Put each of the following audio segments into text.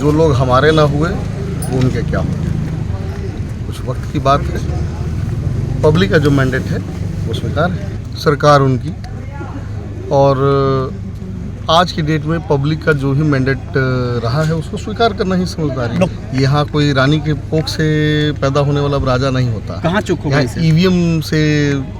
जो लोग हमारे ना हुए वो उनके क्या होंगे। कुछ वक्त की बात है। पब्लिक का जो मैंडेट है वो स्वीकार है, सरकार उनकी। और आज की डेट में पब्लिक का जो ही मैंडेट रहा है उसको स्वीकार करना ही समझदारी है। यहाँ कोई रानी के कोख से पैदा होने वाला राजा नहीं होता। कहाँ चुप हो गई? ईवीएम से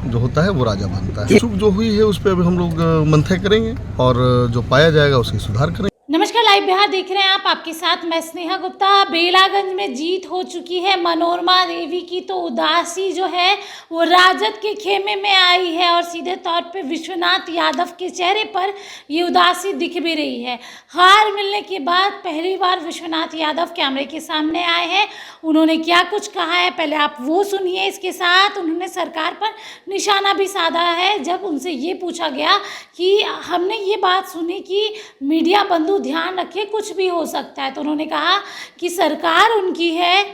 जो होता है वो राजा बनता है। चुप जो हुई है उस पर अभी हम लोग मंथन करेंगे और जो पाया जाएगा उसकी सुधार करेंगे। नमस्कार, लाइव बिहार देख रहे हैं आप। आपके साथ मैं स्नेहा गुप्ता। बेलागंज में जीत हो चुकी है मनोरमा देवी की, तो उदासी जो है वो राजद के खेमे में आई है और सीधे तौर पे विश्वनाथ यादव के चेहरे पर ये उदासी दिख भी रही है। हार मिलने के बाद पहली बार विश्वनाथ यादव कैमरे के सामने आए हैं। उन्होंने क्या कुछ कहा है पहले आप वो सुनिए। इसके साथ उन्होंने सरकार पर निशाना भी साधा है जब उनसे ये पूछा गया कि हमने ये बात सुनी कि मीडिया बंधु ध्यान रखिए कुछ भी हो सकता है, तो उन्होंने कहा कि सरकार उनकी है,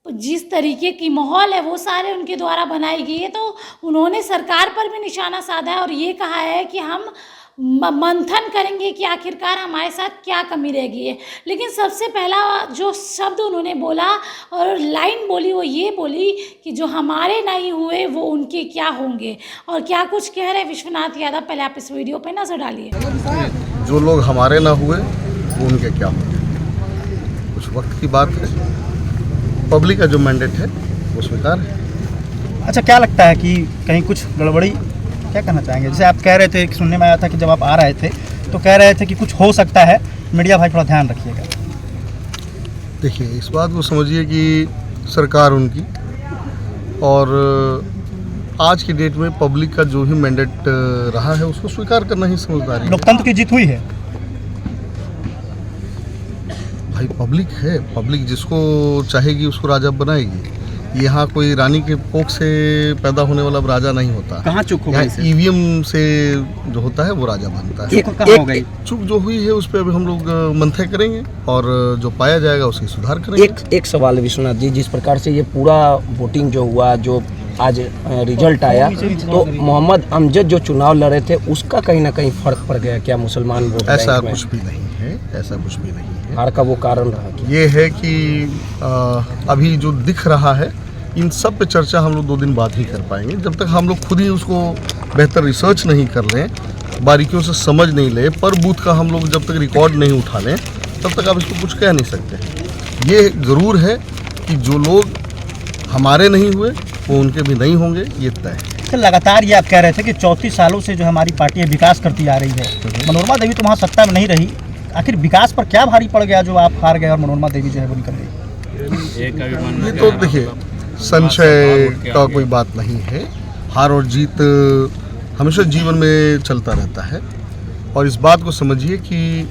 जिस तरीके की माहौल है वो सारे उनके द्वारा बनाई गई है। तो उन्होंने सरकार पर भी निशाना साधा है और ये कहा है कि हम मंथन करेंगे कि आखिरकार हमारे साथ क्या कमी रह गई है। लेकिन सबसे पहला जो शब्द उन्होंने बोला और लाइन बोली वो ये बोली कि जो हमारे नहीं हुए वो उनके क्या होंगे, और क्या कुछ कह रहे विश्वनाथ यादव पहले आप इस वीडियो पे नजर डालिए। जो लोग हमारे ना हुए वो उनके क्या होंगे। कुछ वक्त की बात है। पब्लिक का जो मैंडेट है वो स्वीकार है। अच्छा, क्या लगता है कि कहीं कुछ गड़बड़ी, क्या कहना चाहेंगे? जैसे आप कह रहे थे कि सुनने में आया था कि जब आप आ रहे थे तो कह रहे थे कि कुछ हो सकता है, मीडिया भाई थोड़ा ध्यान रखिएगा। देखिए, इस बात को समझिए कि सरकार उनकी, और आज की डेट में पब्लिक का जो ही मैंडेट रहा है उसको स्वीकार करना ही समझदारी है। लोकतंत्र की जीत हुई है भाई, पब्लिक है, पब्लिक जिसको चाहेगी उसको राजा बनाएगी। यहाँ कोई रानी के कोख से पैदा होने वाला राजा नहीं होता। कहाँ चुप हो गई? ईवीएम से जो होता है वो राजा बनता है। कहाँ हो गई? चुप जो हुई है उस पर अभी हम लोग मंथन करेंगे और जो पाया जाएगा उसकी सुधार करेंगे। एक सवाल है विश्वनाथ जी, जिस प्रकार से ये पूरा वोटिंग जो हुआ, जो आज रिजल्ट आया, तो मोहम्मद अमजद जो चुनाव लड़े थे उसका कहीं ना कहीं फर्क पड़ गया क्या मुसलमान वोट? ऐसा कुछ भी नहीं है, ऐसा कुछ भी नहीं है। हार का वो कारण रहा ये है कि अभी जो दिख रहा है इन सब पे चर्चा हम लोग 2 दिन बाद ही कर पाएंगे। जब तक हम लोग खुद ही उसको बेहतर रिसर्च नहीं कर लें, बारीकियों से समझ नहीं ले, पर बूथ का हम लोग जब तक रिकॉर्ड नहीं उठा लें तब तक आप इसको कुछ कह नहीं सकते। ये ज़रूर है कि जो लोग हमारे नहीं हुए वो उनके भी नहीं होंगे, ये तय है। तो लगातार ये आप कह रहे थे कि 34 सालों से जो हमारी पार्टी है विकास करती आ रही है। मनोरमा देवी तो वहाँ सत्ता में नहीं रही, आखिर विकास पर क्या भारी पड़ गया जो आप हार गए और मनोरमा देवी जो है वो निकल गई? ये तो देखिए, संशय का कोई बात नहीं है। हार और जीत हमेशा जीवन में चलता रहता है, और इस बात को समझिए कि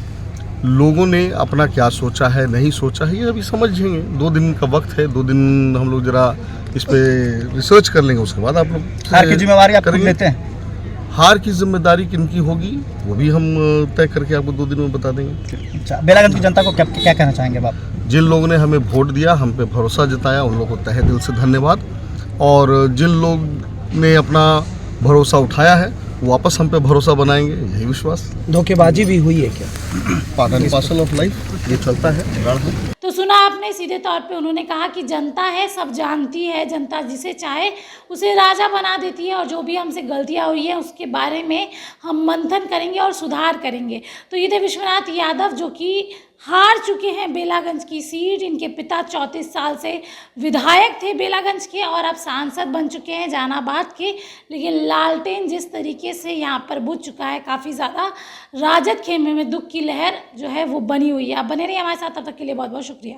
लोगों ने अपना क्या सोचा है, नहीं सोचा है, ये अभी समझेंगे। 2 दिन का वक्त है, 2 दिन हम लोग जरा इस पे रिसर्च कर लेंगे, उसके बाद आप लोग हार की जिम्मेवारी आप खुद लेते हैं? हार की जिम्मेदारी किनकी होगी वो भी हम तय करके आपको 2 दिन में बता देंगे। अच्छा, बेलागंज की जनता को क्या कहना चाहेंगे आप? जिन लोगों ने हमें वोट दिया, हम पे भरोसा जताया, उन लोगों को तहे दिल से धन्यवाद। और जिन लोग ने अपना भरोसा उठाया है वो वापस हम पे भरोसा बनाएंगे, यही विश्वास। धोखेबाजी भी हुई है क्या? Part and parcel of life, ये चलता है। तो सुना आपने, सीधे तौर पे उन्होंने कहा कि जनता है, सब जानती है, जनता जिसे चाहे उसे राजा बना देती है, और जो भी हमसे गलतियां हुई हैं उसके बारे में हम मंथन करेंगे और सुधार करेंगे। तो ये थे विश्वनाथ यादव जो कि हार चुके हैं बेलागंज की सीट। इनके पिता 34 साल से विधायक थे बेलागंज के और अब सांसद बन चुके हैं जहानाबाद के। लेकिन लालटेन जिस तरीके से यहाँ पर बुझ चुका है, काफ़ी ज़्यादा राजद खेमे में दुख की लहर जो है वो बनी हुई है। आप बने रहिए हमारे साथ, तब तक के लिए बहुत बहुत शुक्रिया।